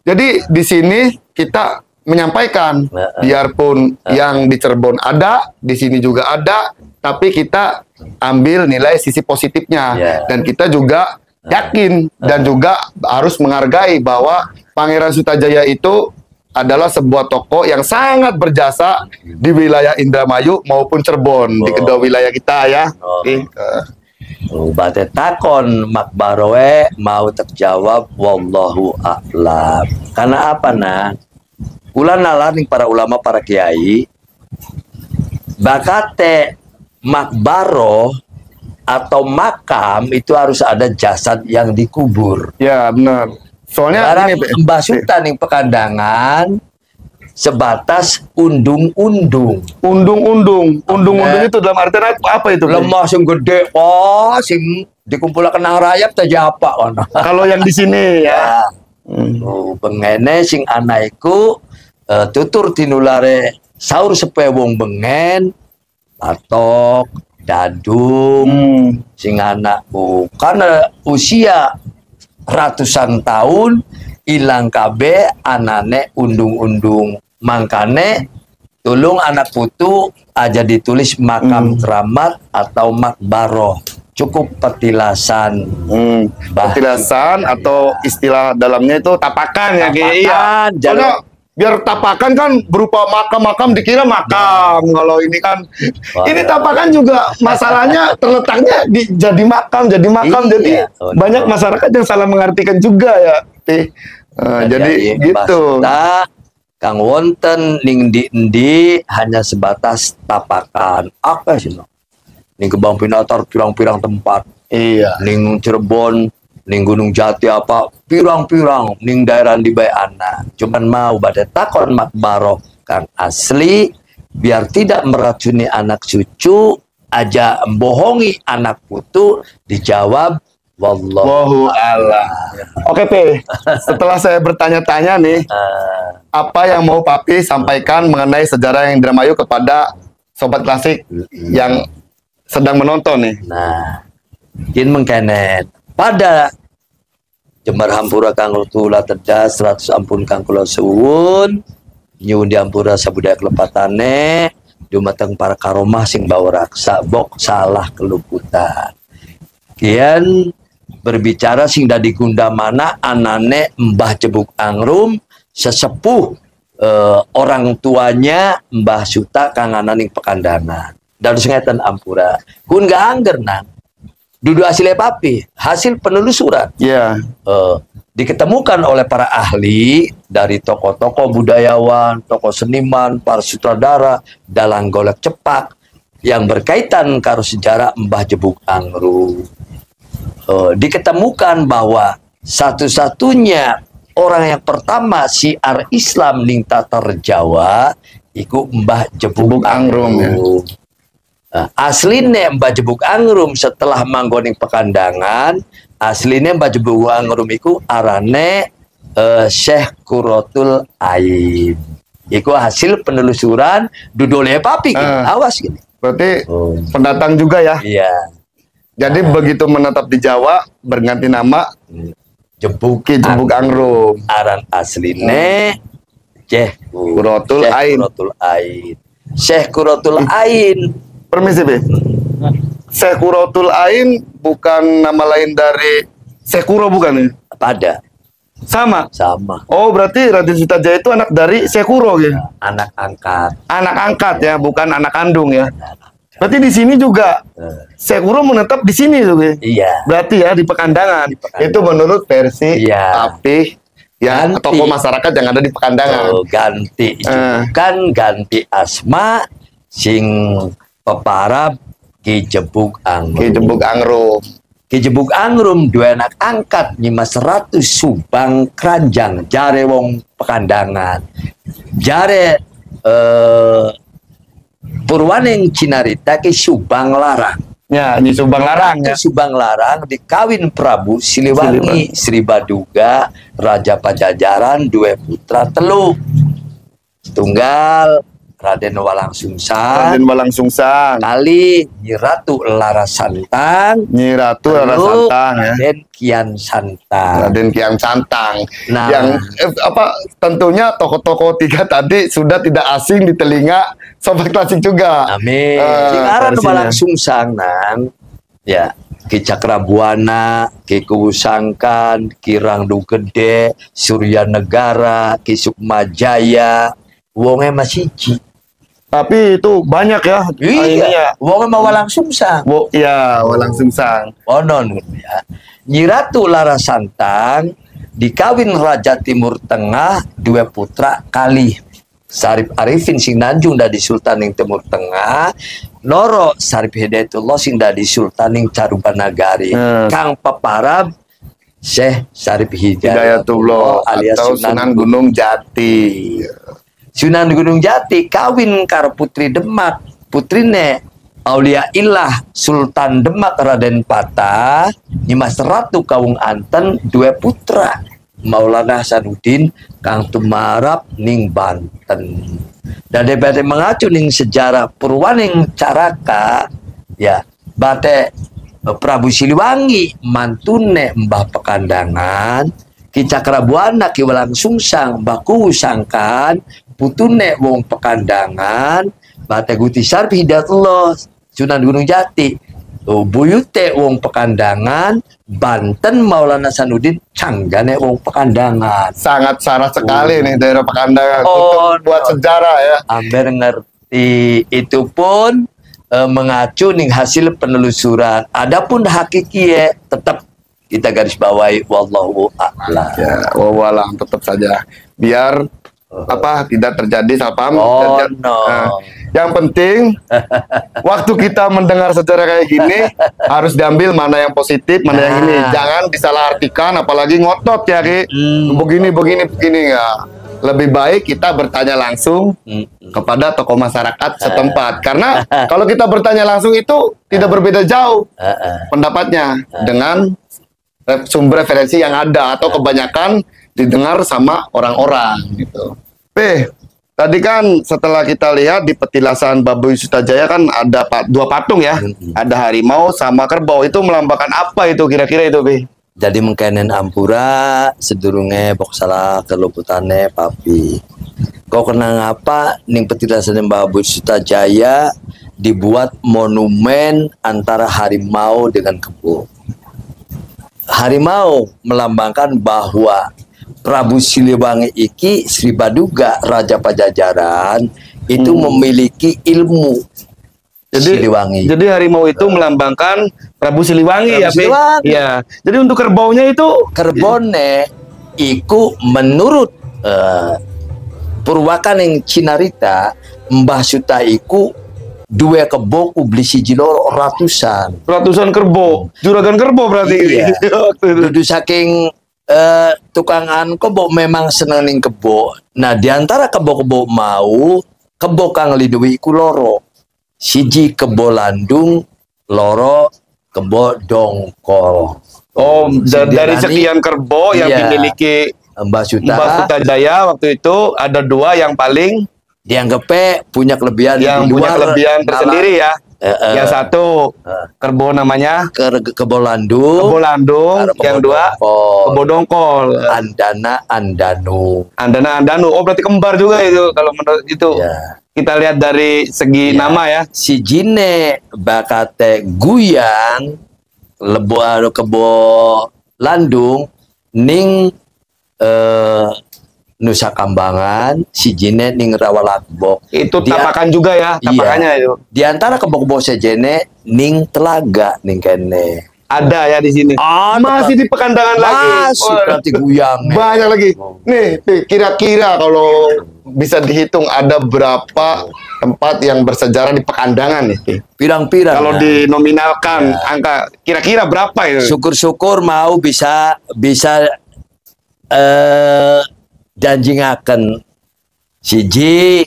Speaker 1: Jadi di sini kita menyampaikan, biarpun yang di Cirebon ada, di sini juga ada, tapi kita ambil nilai sisi positifnya, dan kita juga yakin dan juga harus menghargai bahwa Pangeran Sutajaya itu adalah sebuah tokoh yang sangat berjasa di wilayah Indramayu maupun Cirebon, di kedua wilayah kita ya.
Speaker 5: Bate takon makbaroe mau terjawab wallahu a'lam. Karena apa nah? Kula nalar ning para ulama, para kiai, bakate makbaro atau makam itu harus ada jasad yang dikubur.
Speaker 1: Ya benar. Soalnya
Speaker 5: Mbah Suta ning Pekandangan sebatas undung-undung.
Speaker 1: Undung-undung itu dalam artian apa itu?
Speaker 5: Lemah sing gede, sing dikumpulkan nang rayap teh apa ono.
Speaker 1: Kalau yang di sini ya.
Speaker 5: Bengene sing anaiku tutur tinulare saur sepe wong bengen, patok, dadung, sing anakku karena usia ratusan tahun ilang KB anane undung-undung, mangkane tulung anak putu aja ditulis makam keramat atau makbaroh, cukup petilasan.
Speaker 1: Petilasan atau istilah dalamnya itu tapakan ya, iya. Soalnya biar tapakan kan berupa makam-makam dikira makam. Kalau ini kan ini tapakan juga masalahnya terletaknya jadi makam. Jadi banyak masyarakat yang salah mengartikan juga ya. Jadi gitu.
Speaker 5: Kang wonten ning di hanya sebatas tapakan. Apa sih no? Ning Kebang Pinatar pirang-pirang tempat.
Speaker 1: Iya.
Speaker 5: Ning Cirebon, ning Gunung Jati apa pirang-pirang ning daerah di Bayana. Cuman mau bade takon makbaroh kan asli biar tidak meracuni anak cucu, aja bohongi anak putu, dijawab wallahu a'lam.
Speaker 1: Oke, P. Setelah saya bertanya-tanya nih, apa yang mau Papi sampaikan mengenai sejarah yang Indramayu kepada sobat klasik yang sedang menonton nih?
Speaker 5: Nah, jin mengkenet pada Jembar Hampura kang tula tedas 100 ampun kang kula suwun nyuwun di Hampura sabudaya kelepatane dumateng para karomah sing bawa raksa bok salah keluputan. Kian berbicara sing dadi gunda mana anane Mbah Jebuk Angrum sesepuh orang tuanya Mbah Suta kangananing Pekandangan. Dan ngeten ampura. Kun gak angger nang. Dudu hasilnya papi, hasil penelusuran.
Speaker 1: Ya.
Speaker 5: Diketemukan oleh para ahli dari tokoh-tokoh budayawan, tokoh seniman, para sutradara dalam golek cepak yang berkaitan karo sejarah Mbah Jebuk Angrum. Diketemukan bahwa satu-satunya orang yang pertama siar Islam ning tatar Jawa iku Mbah Jebuk Angrum. Ya. Aslinya Mbah Jebuk Angrum setelah manggoning Pekandangan, aslinya Mbah Jebuk Angrum iku arane Syekh Qurratul Ain. Iku hasil penelusuran dudole papi gini. Awas gini.
Speaker 1: Berarti pendatang juga ya?
Speaker 5: Iya.
Speaker 1: Jadi begitu menetap di Jawa berganti nama
Speaker 5: Jebuk
Speaker 1: Angrum.
Speaker 5: Aran asline Syekh
Speaker 1: Qurratul Ain.
Speaker 5: Syekh Qurratul Ain.
Speaker 1: Permisi, Be. Syekh Qurratul Ain bukan nama lain dari Syekh Qurra bukan ya?
Speaker 5: Pada.
Speaker 1: Sama. Oh, berarti Raden Sutajaya itu anak dari Syekh Qurra ya?
Speaker 5: Anak angkat.
Speaker 1: Anak angkat ya, bukan anak kandung ya. Berarti di sini juga Syekh Qurra menetap di sini tuh, Be.
Speaker 5: Iya.
Speaker 1: Berarti ya di Pekandangan. Itu menurut versi Papih ya, tokoh masyarakat yang ada di Pekandangan.
Speaker 5: Ganti kan ganti asma sing peparab Ki Jebuk Angrum. Ki Jebuk Angrum dua anak angkat Nyimas Ratu Subang Keranjang jare wong Pekandangan. Jare purwaning cinarita Ki Subang Larang.
Speaker 1: Ya, di Subang Larang ya.
Speaker 5: Subang Larang dikawin Prabu Siliwangi Sri Baduga Raja Pajajaran dua putra telu. Setunggal Raden Walang Sungsang kali Nyi Ratu Larasantang
Speaker 1: ya.
Speaker 5: Raden Kian Santang.
Speaker 1: Nah, yang tentunya tokoh-tokoh tiga tadi sudah tidak asing di telinga sobat klasik juga.
Speaker 5: Amin. Raden Walang Sungsang nang ya Ki Cakrabuana, Ki Kuwusangkan, Ki Rangdu Gede, Surya Negara, Ki Sukmajaya, wonge masih
Speaker 1: tapi itu banyak ya.
Speaker 5: Iya. Wonge mau Walang Sungsang.
Speaker 1: Iya, Walang Sungsang.
Speaker 5: Onon ya. Nyi Ratu Larasantang dikawin Raja Timur Tengah dua putra kali. Sarip Arifin sing Nanjung dari Sultaning Timur Tengah, Noro Sarip Hidayatullah sing dari Sultaning Carubanagari. Kang peparab Syekh Sarip Hidayatullah alias
Speaker 1: Sunan Gunung Jati.
Speaker 5: Sunan Gunung Jati kawin karo putri Demak, putrine Aulia Ilah Sultan Demak Raden Patah, Nyimas Ratu Kawung Anten dua putra Maulana Hasanuddin Kang Tumarap ning Banten. Dan debate mengacu ning sejarah purwaning Caraka ya bate Prabu Siliwangi mantune Mbah Pekandangan, Ki Cakrabuana Ki Walang Sungsang Mbah Kuwusangkan putune wong Pekandangan bate Gusti Sarip Hidayatullah Sunan Gunung Jati buyute wong Pekandangan Banten Maulana Hasanuddin canggane wong Pekandangan.
Speaker 1: Sangat syarat sekali nih daerah Pekandangan buat sejarah ya.
Speaker 5: Amber ngerti itu pun mengacu nih hasil penelusuran. Adapun hakiki ya tetap kita garis bawahi wallahu a'lam.
Speaker 1: Ya, wallahu tetap saja biar tidak terjadi salah paham. Yang penting waktu kita mendengar sejarah kayak gini harus diambil mana yang positif, mana yang ini. Jangan disalahartikan, apalagi ngotot ya Ki. Begini ya. Lebih baik kita bertanya langsung kepada tokoh masyarakat setempat. Karena kalau kita bertanya langsung itu tidak berbeda jauh pendapatnya dengan sumber referensi yang ada atau kebanyakan didengar sama orang-orang gitu. Tadi kan setelah kita lihat di petilasan Babuy Sutajaya kan ada dua patung ya. Ada harimau sama kerbau. Itu melambangkan apa itu kira-kira itu, Be?
Speaker 5: Jadi mengkenen ampura sedurunge bok salah keluputane papi. Kau kenang apa ning petilasan Mbah Buyut Sutajaya dibuat monumen antara harimau dengan kebo. Harimau melambangkan bahwa Prabu Siliwangi iki Sri Baduga Raja Pajajaran itu memiliki ilmu Siliwangi.
Speaker 1: Jadi harimau itu melambangkan Prabu Siliwangi ya,
Speaker 5: Siliwangi.
Speaker 1: Iya. Jadi untuk kerbaunya itu
Speaker 5: Kerbone iku menurut Purwakan yang Cinarita Mbah Suta iku dua kebo ku beli siji loro ratusan
Speaker 1: kerbau, juragan kerbau berarti.
Speaker 5: Iya.
Speaker 1: Waktu itu.
Speaker 5: Dudu saking tukangan kebo memang seneng ning kebo. Nah diantara kebo-kebo mau kebo kang lidui iku loro, siji kebo landung, loro kebo dongkol.
Speaker 1: Oh, dari
Speaker 5: Sindirani,
Speaker 1: sekian kerbau yang
Speaker 5: iya,
Speaker 1: dimiliki
Speaker 5: Mbah
Speaker 1: Mbah Sutajaya waktu itu ada dua yang paling
Speaker 5: dianggap punya kelebihan
Speaker 1: yang
Speaker 5: di
Speaker 1: punya
Speaker 5: luar
Speaker 1: kelebihan
Speaker 5: nalar.
Speaker 1: tersendiri ya. Yang satu kerbau namanya
Speaker 5: Kebo landung,
Speaker 1: kebo landung,
Speaker 5: karo
Speaker 1: yang
Speaker 5: kebo
Speaker 1: dua
Speaker 5: dongkol.
Speaker 1: kebo dongkol.
Speaker 5: Andanu.
Speaker 1: Andanu. Oh berarti kembar juga itu kalau menurut itu.
Speaker 5: Ya.
Speaker 1: Kita lihat dari segi
Speaker 5: Ya.
Speaker 1: nama ya.
Speaker 5: Si Jine bakate guyang lebo aro kebo landung ning Nusa Kambangan, si Jine ning Rawalakbok.
Speaker 1: Itu
Speaker 5: Dia-
Speaker 1: tapakan juga ya, tapakannya
Speaker 5: Iya.
Speaker 1: itu.
Speaker 5: Di antara kebo-kebo sejene ning Telaga ning kene.
Speaker 1: Ada ya di sini.
Speaker 5: Ada,
Speaker 1: Masih di Pekandangan lagi.
Speaker 5: Masih
Speaker 1: Wah,
Speaker 5: berarti guyang.
Speaker 1: banyak lagi. Nih, kira-kira kalau bisa dihitung ada berapa tempat yang bersejarah di Pekandangan nih? Pi?
Speaker 5: Pirang-pirang.
Speaker 1: Kalau
Speaker 5: ya.
Speaker 1: dinominalkan angka kira-kira berapa itu?
Speaker 5: Syukur-syukur mau bisa janjingaken siji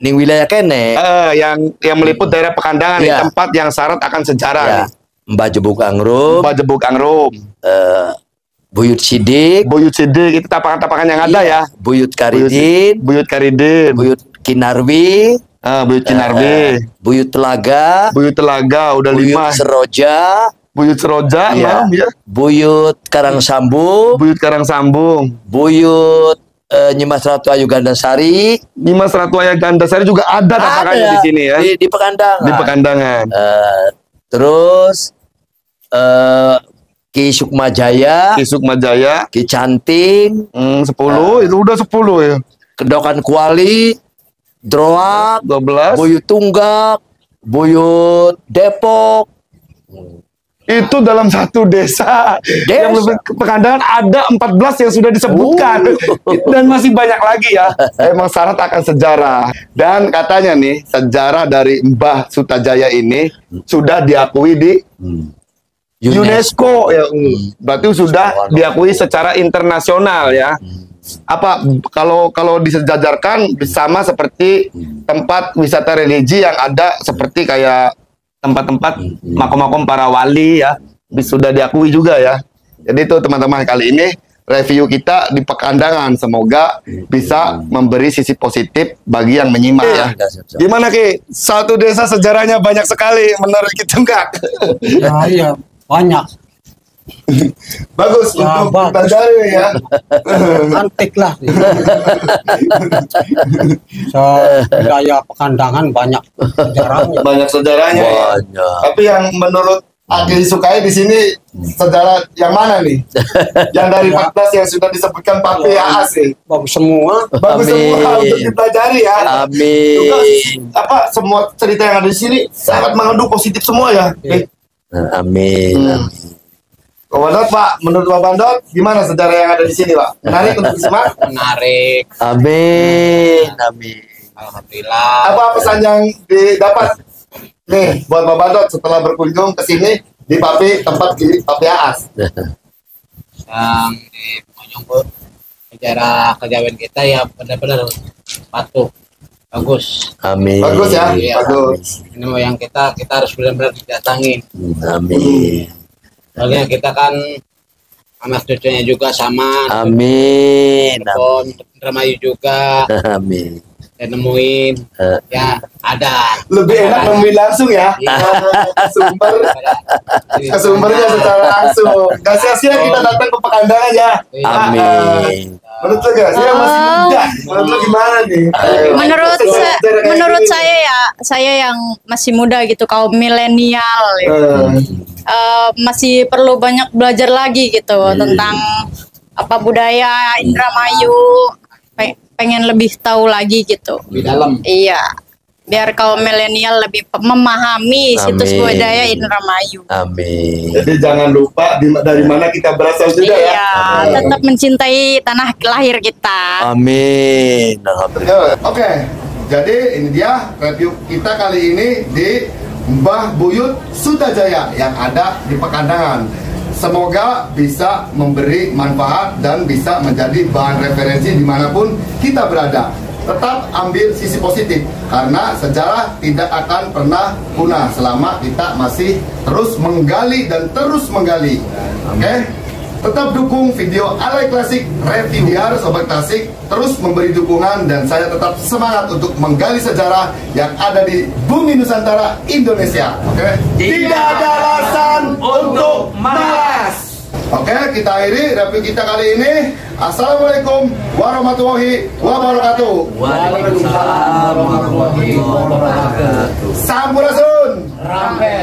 Speaker 5: ning wilayah kene
Speaker 1: Yang meliput daerah Pekandangan nih,
Speaker 5: Iya.
Speaker 1: tempat yang syarat akan sejarah
Speaker 5: ya
Speaker 1: nih.
Speaker 5: Mbah Jebuk Angrum,
Speaker 1: Mbah Jebuk Angrum,
Speaker 5: Buyut Sidik,
Speaker 1: Buyut Sidik, itu tapakan-tapakan yang ada ya.
Speaker 5: Buyut Karidin,
Speaker 1: Buyut Karidin,
Speaker 5: Buyut Kinarwi,
Speaker 1: Buyut Cinarbi,
Speaker 5: Buyut Telaga,
Speaker 1: Buyut Telaga udah
Speaker 5: Buyut
Speaker 1: 5.
Speaker 5: Seroja,
Speaker 1: Buyut Seroja,
Speaker 5: ya,
Speaker 1: 6 ya.
Speaker 5: Buyut Karangsambu,
Speaker 1: Buyut Karangsambung,
Speaker 5: Buyut Nyimas Ratu Ayu Gandasari,
Speaker 1: Dimas Ratuaya Gandasari juga ada tapakannya di sini ya.
Speaker 5: di Pekandangan.
Speaker 1: Di Pekandangan.
Speaker 5: Terus Ki Sukmajaya,
Speaker 1: Ki Sukmajaya,
Speaker 5: Ki Canting,
Speaker 1: 10, itu udah 10 ya.
Speaker 5: Kedokan Kuali, Droak,
Speaker 1: 12.
Speaker 5: Buyut Tunggak, Buyut Depok.
Speaker 1: Itu dalam satu desa. Yang lebih ke Pekandangan ada 14 yang sudah disebutkan. Dan masih banyak lagi ya. Emang syarat akan sejarah. Dan katanya nih, sejarah dari Mbah Sutajaya ini sudah diakui di UNESCO ya. Berarti sudah diakui secara internasional ya. Apa kalau disejajarkan sama seperti tempat wisata religi yang ada seperti kayak tempat-tempat makom-makom para wali ya, sudah diakui juga ya. Jadi itu teman-teman, kali ini review kita di Pekandangan, semoga bisa memberi sisi positif bagi yang menyimak ya. Gimana Ki? Satu desa sejarahnya banyak sekali menurut kita enggak?
Speaker 2: Ya, iya, banyak.
Speaker 1: Bagus
Speaker 2: Ya,
Speaker 1: untuk
Speaker 2: bagus.
Speaker 1: dipelajari ya.
Speaker 2: Antik lah. So, wilayah Pekandangan banyak sejarahnya.
Speaker 1: Banyak sejarahnya ya.
Speaker 5: Banyak.
Speaker 1: Tapi yang menurut Aki disukai di sini sejarah yang mana nih? Yang dari 14 yang sudah disebutkan Pak PAS nih.
Speaker 2: Bagus semua.
Speaker 1: Bagus
Speaker 5: Amin.
Speaker 1: semua untuk dipelajari ya. Juga
Speaker 5: Amin.
Speaker 1: semua cerita yang ada di sini sangat mengandung positif semua ya.
Speaker 2: Iya.
Speaker 5: Amin.
Speaker 1: Pak Bandot, Pak, menurut Pak Bandot gimana sejarah yang ada di sini, Pak? Menarik untuk disimak?
Speaker 3: Menarik.
Speaker 5: Amin. Amin.
Speaker 3: Alhamdulillah.
Speaker 1: Apa pesan yang didapat nih buat Pak Bandot setelah berkunjung ke sini di tempat Pak PAS?
Speaker 3: Yang di pengunjung sejarah kejayaan kita ya benar-benar patuh. Bagus.
Speaker 5: Amin.
Speaker 1: Bagus ya,
Speaker 3: Iya.
Speaker 1: bagus.
Speaker 3: Ini mau yang kita harus benar-benar didatangin.
Speaker 5: Amin.
Speaker 3: Soalnya kita kan anak cucunya juga sama.
Speaker 5: Amin.
Speaker 3: Telepon Remayu juga.
Speaker 5: Amin.
Speaker 3: Dan nemuin ya ada.
Speaker 1: Lebih enak nemuin langsung ya.
Speaker 3: Iya.
Speaker 1: Ke sumbernya secara langsung. Gak sia-sia kita datang ke Pekandangan ya.
Speaker 3: Iya.
Speaker 5: Amin.
Speaker 1: Menurut lo gak? Saya masih muda. Menurut lo gimana nih?
Speaker 4: Menurut saya ya, saya yang masih muda gitu, kaum milenial ya. Masih perlu banyak belajar lagi gitu tentang apa budaya Indramayu. Pengen lebih tahu lagi gitu.
Speaker 1: Di dalam.
Speaker 4: Iya. Biar kaum milenial lebih memahami situs budaya Indramayu.
Speaker 5: Amin.
Speaker 1: Jadi jangan lupa dari mana kita berasal juga ya.
Speaker 4: Iya, tetap mencintai tanah lahir kita.
Speaker 5: Amin. Alhamdulillah.
Speaker 1: Oke, jadi ini dia review kita kali ini di Mbah Buyut Sutajaya yang ada di Pekandangan. Semoga bisa memberi manfaat dan bisa menjadi bahan referensi dimanapun kita berada. Tetap ambil sisi positif, karena sejarah tidak akan pernah punah selama kita masih terus menggali dan terus menggali. Oke? Tetap dukung video Alay Klasik Review biar Sobat Klasik terus memberi dukungan, dan saya tetap semangat untuk menggali sejarah yang ada di bumi Nusantara Indonesia. Oke? Tidak ada alasan untuk malas. Oke, kita akhiri review kita kali ini. Assalamualaikum warahmatullahi wabarakatuh.
Speaker 3: Waalaikumsalam warahmatullahi wabarakatuh.
Speaker 1: Sampurasun.
Speaker 3: Rampe.